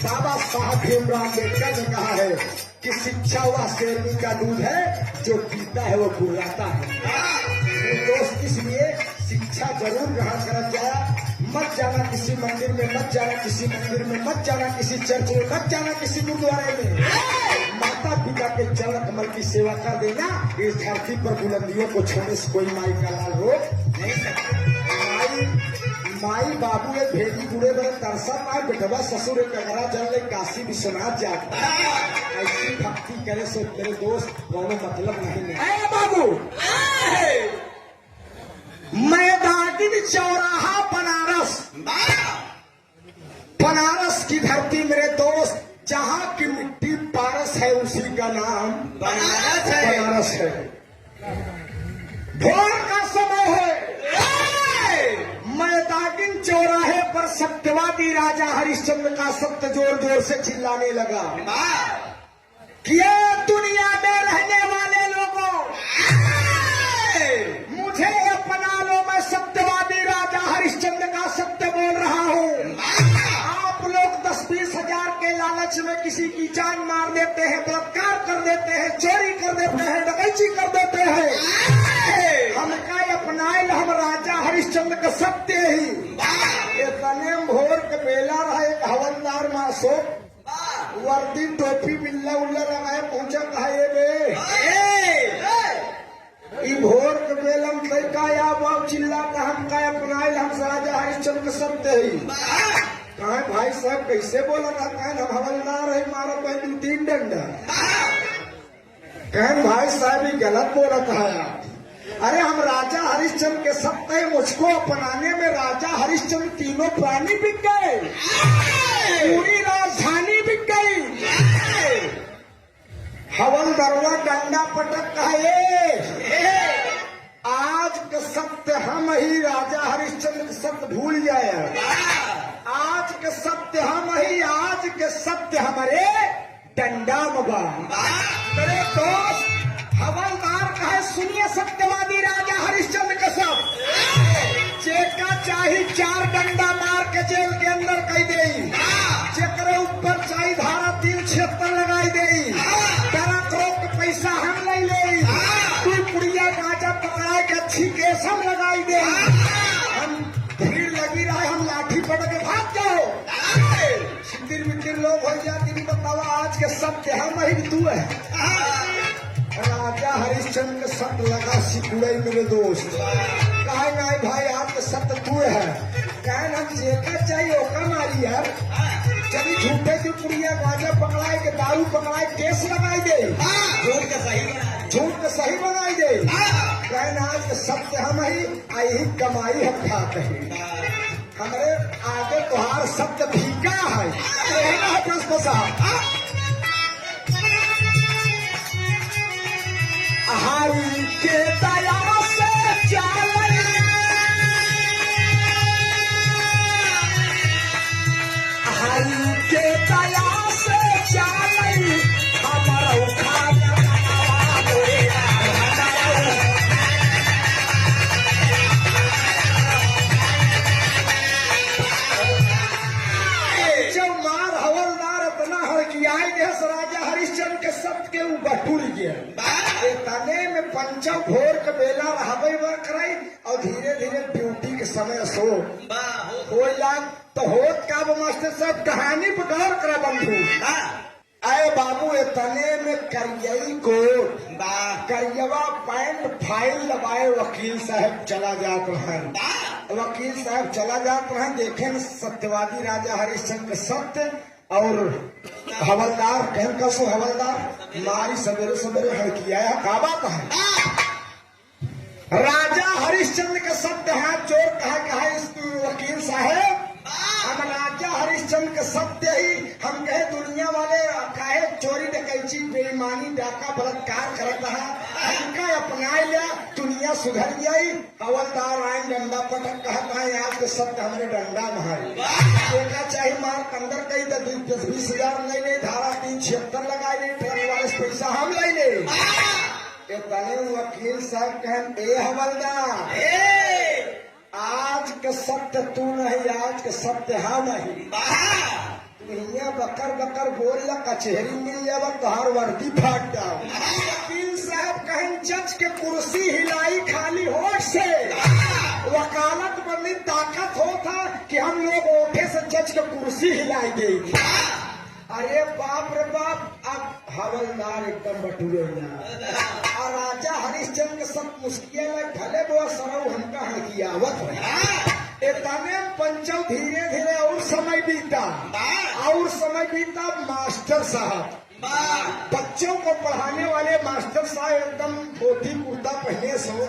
बाबा साहब भीमराव अम्बेडकर ने कहा है कि शिक्षा वह शेरनी का दूध है जो पीता है वो गुर्राता है। तो दोस्त इसलिए शिक्षा जरूर ग्रहण करना चाहिए। मत जाना किसी मंदिर में, मत जाना किसी मंदिर में, मत जाना किसी चर्च में, मत जाना किसी गुरुद्वारे में। माता पिता के चरण कमल की सेवा कर देना। इस धरती पर बुलंदियों को छोड़ने से कोई माई का लाल हो नहीं सकता। माई बाबू एक भेजी बुढ़े बड़े तरसा माए बेटवा ससुर एक अगरा जल ले काशी विश्वनाथ जाता। ऐसी भक्ति करे से मेरे दोस्त कोनो मतलब नहीं है। बाबू मैदानी चौराहा बनारस, बनारस की धरती मेरे दोस्त, जहाँ की मिट्टी पारस है उसी का नाम बनारस है। भोर का समय है, मैदानी चौराहे पर सत्यवादी राजा हरिश्चंद्र का सत्य जोर जोर से चिल्लाने लगा कि ये दुनिया में रहने वाले लोगों, मुझे अपना लो, मैं सत्यवादी राजा हरिश्चंद्र का सत्य बोल रहा हूँ। आप लोग 10-20 हजार के लालच में किसी की जान मार देते हैं, बलात्कार कर देते हैं, चोरी कर देते हैं, डकैती कर देते हैं। हमका अपनाए हम राजा हरिश्चंद्र का सत्य ही। इतने भोर के बेला रहा एक हवलदार मासो वर्दी टोपी बिल्ला उल्ला लगाए पहुंचा कहा ये भोर के बेला में का बाब चिल्ला का हम का अपनाए हम राजा हरिश्चंद्र का सत्य ही। कहा भाई साहब कैसे बोला था? हम हवलदार है, मारा पहले 3 डंडा। कहें भाई साहब ये गलत बोला था यार। अरे हम राजा हरिश्चंद्र के सत्य, मुझको अपनाने में राजा हरिश्चंद्र तीनों प्राणी बिक गए, पूरी राजधानी बिक गई। हवलदारवा डंडा पटक कहे आज का सत्य हम ही राजा हरिश्चंद्र के सत्य भूल जाए। आज के सत्य हम ही, आज के सत्य हमारे डंडा मबा। मेरे दोस्त हवलदार कहे सुनिए सत्यवादी राजा हरिश्चंद्र का सब चेका चाही 4 डंडा मार के जेल के अंदर कही दे, चेकरे ऊपर चाही धारा 376 लगाई दे, तेरा करोड़ के पैसा हम नहीं ले, तू पुड़िया गांजा पकड़ा के अच्छी केस हम लगाई दे। हम भीड़ लगी रहा, हम लाठी पकड़ के भाग जाओ, सिंदिर मिंदिर लोग हो जाती। बतावा आज के सत्य हम ही तू है। राजा हरिश्चंद्र के सत्य लगा सिकुड़े मेरे दोस्त। कहे नहीं भाई आपके सत्य तू है। कहे ना जेका चाहिए ओका मारी यार। चली झूठे की पुड़िया गांजा पकड़ाए के दारू पकड़ाए केस लगाई दे, झूठ के सही बनाई दे। कहे ना आज के सत्य हम ही आई कमाई हम खाते हैं। हमारे आगे तुहार सत्य फीका है। प्रश्न साहब हरि के दया से चले, हरि के दया से चले हमारा जब मार हवलदार इतना हड़किया राजा हरिश्चंद्र के सत्य के ऊपर टूट गया। तने में पंचा भोर के बेला रहबे कराई और धीरे धीरे ड्यूटी के समय सो हो लाग तो होत का मास्टर साहब कहानी पर गौर करा बंधु। अरे बाबू तने में करियई को करियवा पैंट फाइल लगाए वकील साहब चला जात रहे। वकील साहब चला जात रहे, देखे सत्यवादी राजा हरिश्चंद्र के सत्य और हवलदार कहन का सो हवलदार मारी सवेरे सवेरे हड़किया है। का बात है राजा हरिश्चंद्र के सत्य है। चोर कहा इस वकील साहब हम राजा हरिश्चंद्र के सत्य ही हम कहे दुनिया वाले कहे चोरी डकैती बेईमानी डाका बलात्कार करता है, हमका अपनाए लिया दुनिया सुधर गई। हवलदार आए डंडा पटक कहता है आज के सत्य हमारे डंडा मारे देखा चाहे मार अंदर कही 10-20 हजार नहीं ले, धारा 376 लगाई ले, ट्रक वाले से पैसा हम ले ले। तने वकील साहब कहन ए हवलदार आज के सत्य तू नहीं, आज के सत्य हम नहीं। दुनिया बकर बकर बोल ला कचहरी मिल जावा तोहार वर्दी फाट जाओ। वकील साहब कहें जज के कुर्सी हिलाई खाली होठ से, वकालत बनी ताकत हो था कि हम लोग ओठे से जज के कुर्सी हिलाई गई। अरे बाप रे बाप, अब हवलदार एकदम बटुए ना और राजा हरिश्चंद्र के सब मुस्किया में भले वो सरव हमका हड़कियावत है। इतने पंचम धीरे धीरे और समय बीता, मास्टर साहब बच्चों को पढ़ाने वाले मास्टर साहब एकदम धोती कुर्ता पहने सो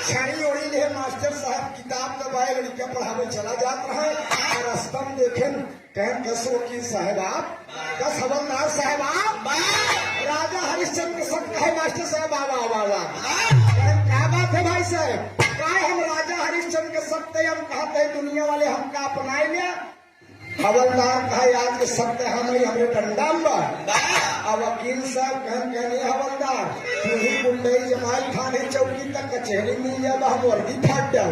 छड़ी ओढ़ी ले मास्टर साहब किताब दबाए लड़कियां पढ़ावे चला जाता है और रास्ता में देखे कहें कस वकील साहब आप, कस हवलदार साहब आप, राजा हरिश्चंद्र सब कहे मास्टर साहब आवा आवा क्या बात है भाई साहब, क्या हम राजा हरिश्चंद्र के सत्य हम कहते हैं दुनिया वाले हमका अपनाए लिया। हवलदार कहे आज के सत्य हम ही हमें डंडा अब वकील साहब कहने हवलदार तू ही गुंडई जमाल थाने चौकी तक कचहरी मिल जाए हम वर्दी फाट जाओ।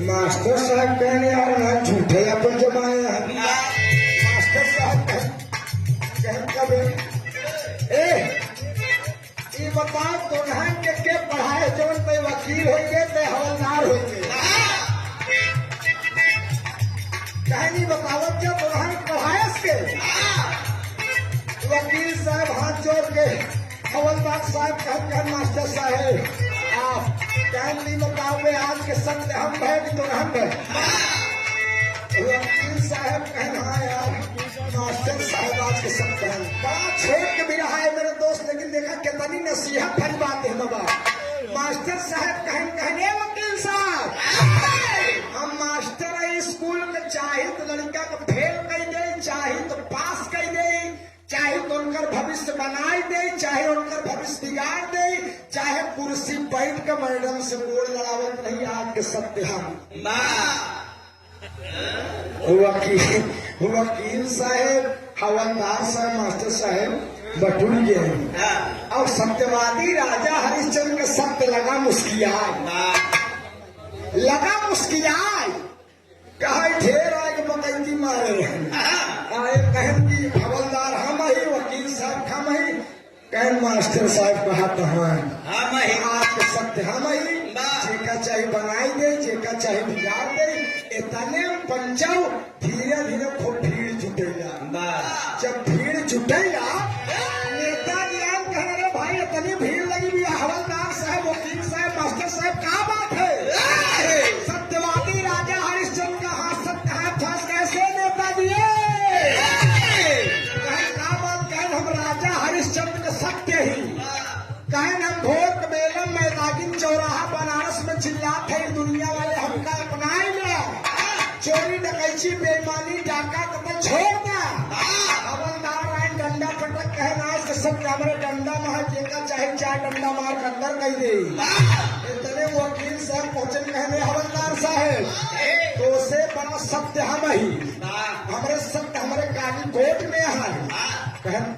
मास्टर साहब कहने यार ना झूठे अपन जमाए हैं। मास्टर साहब कहें कब ये बताओ तोहन के पढ़ाए जौन पे वकील होंगे ते हवलदार होंगे, कहानी बतावत क्या तोहन पढ़ाए के। वकील साहब हाथ जोड़ के हवलदार साहब कहते मास्टर साहब आप कहनी बताओगे आज के सत्य हम है कि तोहन है। वकील साहब कहना हाँ यार मास्टर साहब आज के सत्य है, बड़ा छोट के भी रहा है मेरे दोस्त, लेकिन देखा कितनी नसीहत भरी बात है बाबा। मास्टर साहब कहने वकील साहब हम मास्टर है स्कूल में, चाहे तो लड़का को फेल कर दे, चाहे तो पास कर दे, चाहे तो उनका भविष्य बनाए दे, चाहे उनका भविष्य बिगाड़ दे, चाहे कुर्सी बैठ के मैडम से गोड़ लड़ावत नहीं आज के सत्य हम। वकील साहब हवलदार साहब मास्टर साहब बटुल गए और सत्यवादी राजा हरिश्चंद्र के सत्य लगा मुस्कियाए कहा ढेर आगे बकैती मारे रहे कहन की हवलदार हम ही वकील साहब हम ही कहन मास्टर साहब कहा तो हम आपके सत्य हम ही जेका चाहे बनाई दे जेका चाहे बिगाड़ दे। इतने पंचाव धीरे धीरे खूब भीड़ जुटेगा, जब भीड़ जुटेगा नेता ज्ञान कह रहे भाई इतनी भीड़ लगी हुई है, हवलदार साहब वकील साहब मास्टर साहब क्या बात है, सत्यवादी राजा हरिश्चंद्र का हाथ सत्य हाथ फांस कैसे नेताजी क्या बात कहें हम राजा हरिश्चंद्र के सत्य ही कहें हम भोट बेलम में नागिन चौराहा बनारस में चिल्लाते हैं दुनिया वाले हमका अपनाए लिया, चोरी डकैची बेईमानी डाका कतल छोड़ दिया। हवलदार आए डंडा पटक कहना है सब कैमरे डंडा मार जेका चाहे चार डंडा मार कर अंदर कही दे। इतने वकील साहब पहुंचे कहने हवलदार साहब तो से बड़ा सत्य हम ही हमारे सत्य हमारे काली कोर्ट में है कहन।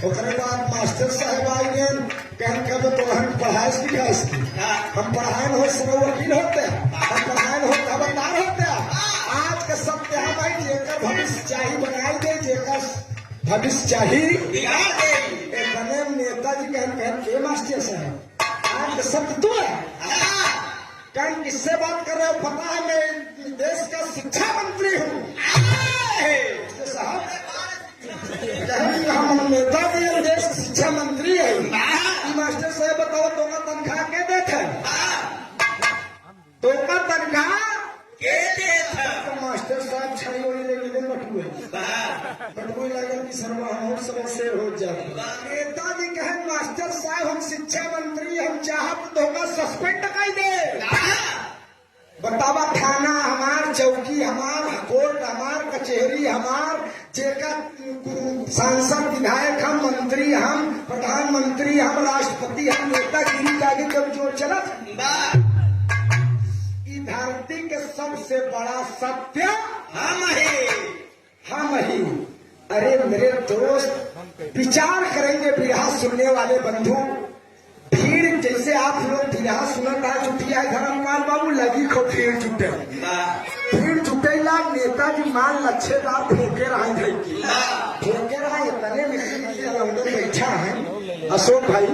उसके बाद मास्टर साहब आई गए कहन कब तो हम पढ़ाई लिखाई की हम पढ़ाए हो सब वकील होते हम पढ़ाए हो हवलदार होते आज के सत्य हम आई जेकर भविष्य चाहिए बनाई दे जेकर भविष्य चाहिए बने नेताजी कहन के मास्टर साहब आज के सत्य तू है कहन किससे बात कर रहे हो पता है मैं देश का शिक्षा मंत्री हूँ साहब हम नेता भी देश शिक्षा मंत्री है। मास्टर साहब बताओ तो का तनख्वाह के देते तो का तनख्वाह के देते तो मास्टर साहब छड़ी ओढ़ी लेके बटुए लगन की सर्वा और सब शेर हो जाए। नेताजी कहे मास्टर साहब हम शिक्षा मंत्री हम चाहत तो का सस्पेंड कर दे बतावा थाना हमार चौकी हमार कोर्ट हमार कचहरी हमार जेका सांसद विधायक हम मंत्री हम प्रधानमंत्री हम राष्ट्रपति हम नेतागिरी आगे जब जो चला धरती के सबसे बड़ा सत्य हम ही। अरे मेरे दोस्त विचार करेंगे बिरहा सुनने वाले बंधु, भीड़ जैसे आप लोग बिरहा सुनना चुटिया धर्मपाल बाबू लगी को भीड़ जुटे जुटेला नेताजी मान लच्छेदार फेंके रहे फेंके रहे तने में लौंडे बैठा है अशोक भाई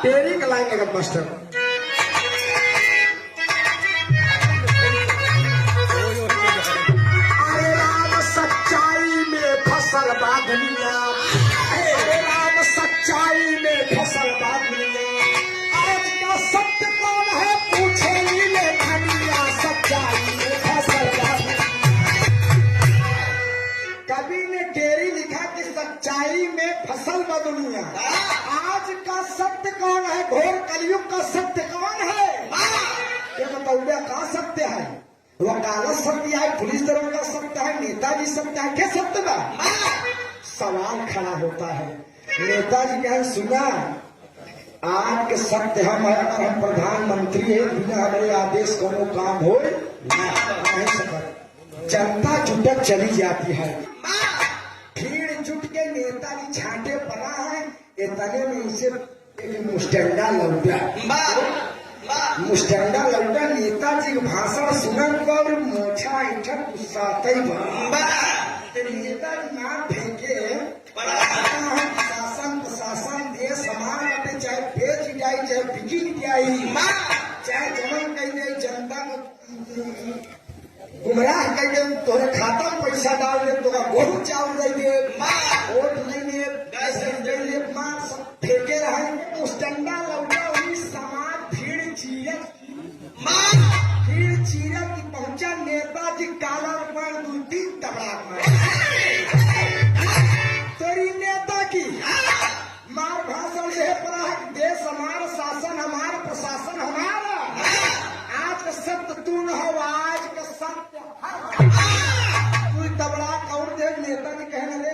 तेरी का लाइन लगा मास्टर अरे राम सच्चाई में फसल बा दुनिया अरे राम सच्चाई में फसल बा दुनिया आज का सत्य कौन है पूछे नीले धनिया सच्चाई में फसल बा कवि ने टेरी लिखा कि सच्चाई में फसल बा दुनिया आज का सत्य कौन है घोर कलयुग का सत्य कौन है ये बताऊंगा का सत्य है वकालत सत्य है पुलिस दरोगा का सत्य है नेताजी सत्य है क्या सत्य बा सवाल खड़ा होता है नेताजी कहे सुना आज के सत्य हम है अगर हम प्रधानमंत्री है बिना हमारे आदेश कोनो काम हो नहीं सकता जनता जुटक चली जाती है भीड़ जुट के नेताजी छांटे पड़ा है इतने में इसे मुस्टंडा लौटा मुस्टंडा लौटा नेताजी का भाषण सुनन पर मोछा इठा गुस्सा तई नेताजी मार फेंके शासन प्रशासन देश समाज में चाहे बेच जाए चाहे बिकी जाए चाहे जमन कही जाए जनता को गुमराह कह दे तोरे खाता में पैसा डाल दे तोरा गेहूं चावल दे दे वोट नहीं दे पैसे दे दे मार सब फेंके रहे मुस्टंडा लौटा हुई समाज भीड़ चीरत की पहुंचा नेताजी काला पर 2-3 तबलाक में तेरी नेता की मार भाषण से पड़ा है देश हमारा शासन हमारा प्रशासन हमारा आज का सत्य तू न हो आज का सत्य तू तबलाक और दे नेता ने कहने ले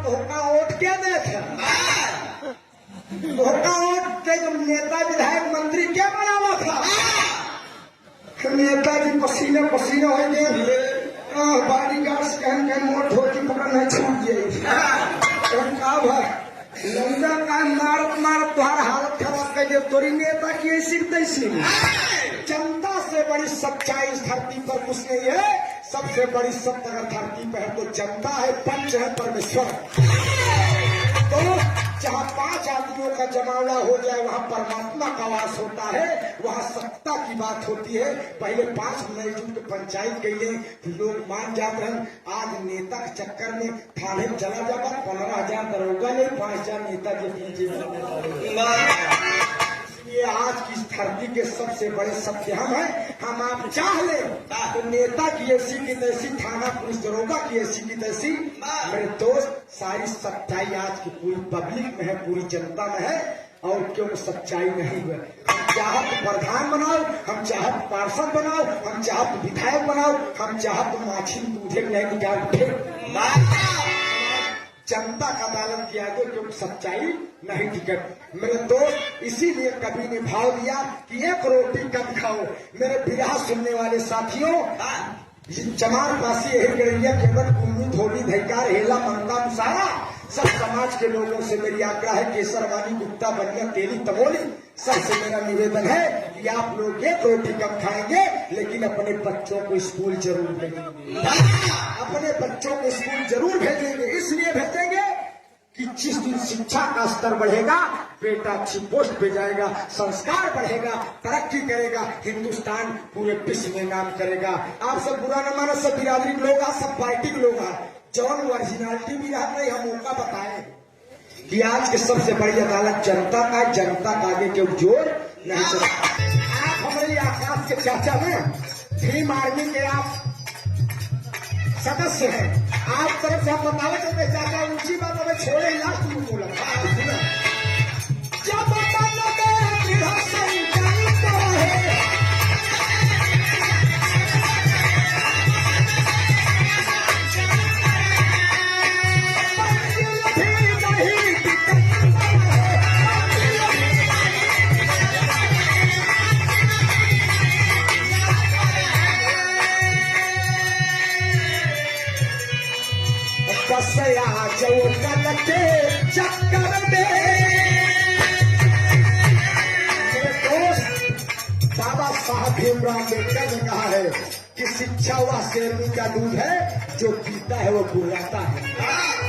धोखा वोट क्या देखे धोखा वोट के नेता विधायक मंत्री क्या बनावा था नेताजी पसीने पसीने हो गए बॉडी गार्ड कहीं मोट धोती पकड़ नहीं छूट जाए लंका का मारत मारत तुम्हारा हालत खराब कर दे तोरी नेता की ऐसी तैसी जनता से बड़ी सच्चाई इस धरती पर कुछ नहीं है सबसे बड़ी सत्य अगर धरती पर है तो जनता है पंच है परमेश्वर तो जहाँ 5 आदमियों का जमावड़ा हो जाए वहाँ परमात्मा का वास होता है वहाँ सत्ता की बात होती है पहले 5 मिनट के पंचायत गई है लोग मान जाते हैं आज नेता के चक्कर में थाने में चला जाता 15,000 दरोगा ले 5,000 नेता के पीछे ये आज की धरती के सबसे बड़े सत्य हम हैं हम आप चाह ले तो नेता की ऐसी की तैसी थाना पुलिस दरोगा की ऐसी की तैसी मेरे दोस्त सारी सच्चाई आज की पूरी पब्लिक में है पूरी जनता में है और क्यों सच्चाई नहीं हुई हम चाहत प्रधान बनाओ हम चाहत पार्षद बनाओ हम चाहत विधायक बनाओ हम चाहत माछी दूधे नहीं निकाल उठे जनता का पालन किया गया क्योंकि सच्चाई नहीं टिकट मेरे दोस्त इसीलिए कभी ने भाव दिया कि एक रोटी कम खाओ मेरे विराह सुनने वाले साथियों चमार पासी यही गड़िया केवल कुल्लू धोबी धैकार हेला मंदा मुसारा सब समाज के लोगों से मेरी आग्रह है केसरवानी गुप्ता बनिया तेली तमोली सबसे मेरा निवेदन है कि आप लोग एक रोटी कम खाएंगे लेकिन अपने बच्चों को स्कूल जरूर भेजेंगे अपने बच्चों को स्कूल जरूर भेजेंगे इसलिए भेजेंगे कि जिस दिन शिक्षा का स्तर बढ़ेगा बेटा अच्छी पोस्ट पे जाएगा संस्कार बढ़ेगा तरक्की करेगा हिंदुस्तान पूरे विश्व में नाम करेगा आप सब बुरा न मानो सब बिरादरी के लोग सब पार्टी के लोग जौन ओरिजिनलिटी भी रहा है हम उनका बताएं कि आज के सबसे बड़ी अदालत जनता का आगे के जोर नहीं चलता आप हमारे आकाश के चाचा में भीम आर्मी के आप सदस्य हैं आप तरफ से हम बतावे चलते चाचा ऊंची बात हमें छोड़े लास्ट में बोला जब के चक्कर में मेरे दोस्त बाबा साहब भीमराव अम्बेडकर ने कहा है कि शिक्षा वह शेरनी का दूध है, जो पीता है वो गुर्राता है।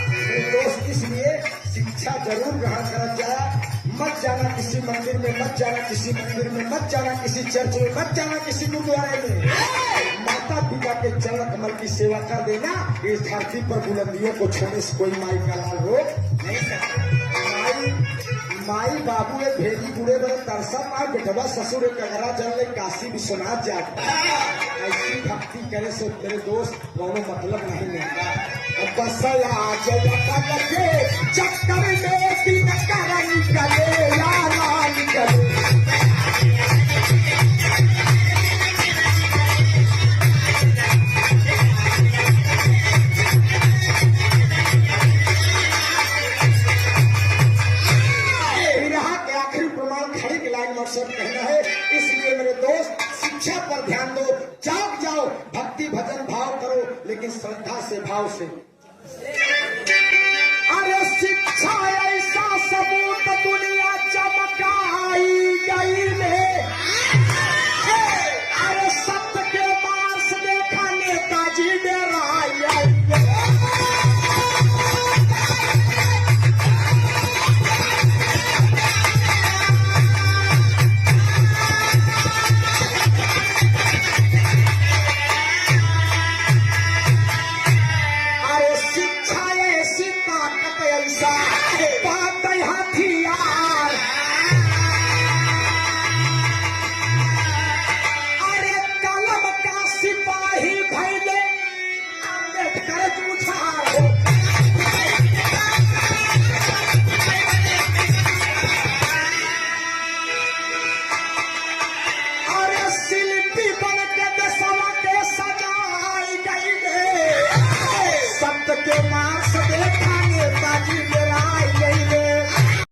मेरे दोस्त, इसलिए शिक्षा जरूर ग्रहण करना चाहिए। मत जाना किसी मंदिर में, मत जाना किसी मंदिर में, मत जाना किसी चर्च में, मत जाना किसी गुरुद्वारे में। माता पिता के चरण कमल की सेवा कर देना। इस धरती पर बुलंदियों को छूने से कोई माई का लाल रोक नहीं सकता। माई बाबू एक भेजी बुढ़े बड़े तरसा माँ बेटवा ससुर एक अगरा जल ले काशी विश्वनाथ जाता। ऐसी भक्ति करे से तेरे दोस्त दोनों मतलब नहीं मिलता। बसला जब के चक्कर में दिन कर निकले यारा निकले। मकसद कहना है। इसलिए मेरे दोस्त, शिक्षा पर ध्यान दो, जाग जाओ, भक्ति भजन भाव करो, लेकिन श्रद्धा से भाव से। अरे शिक्षा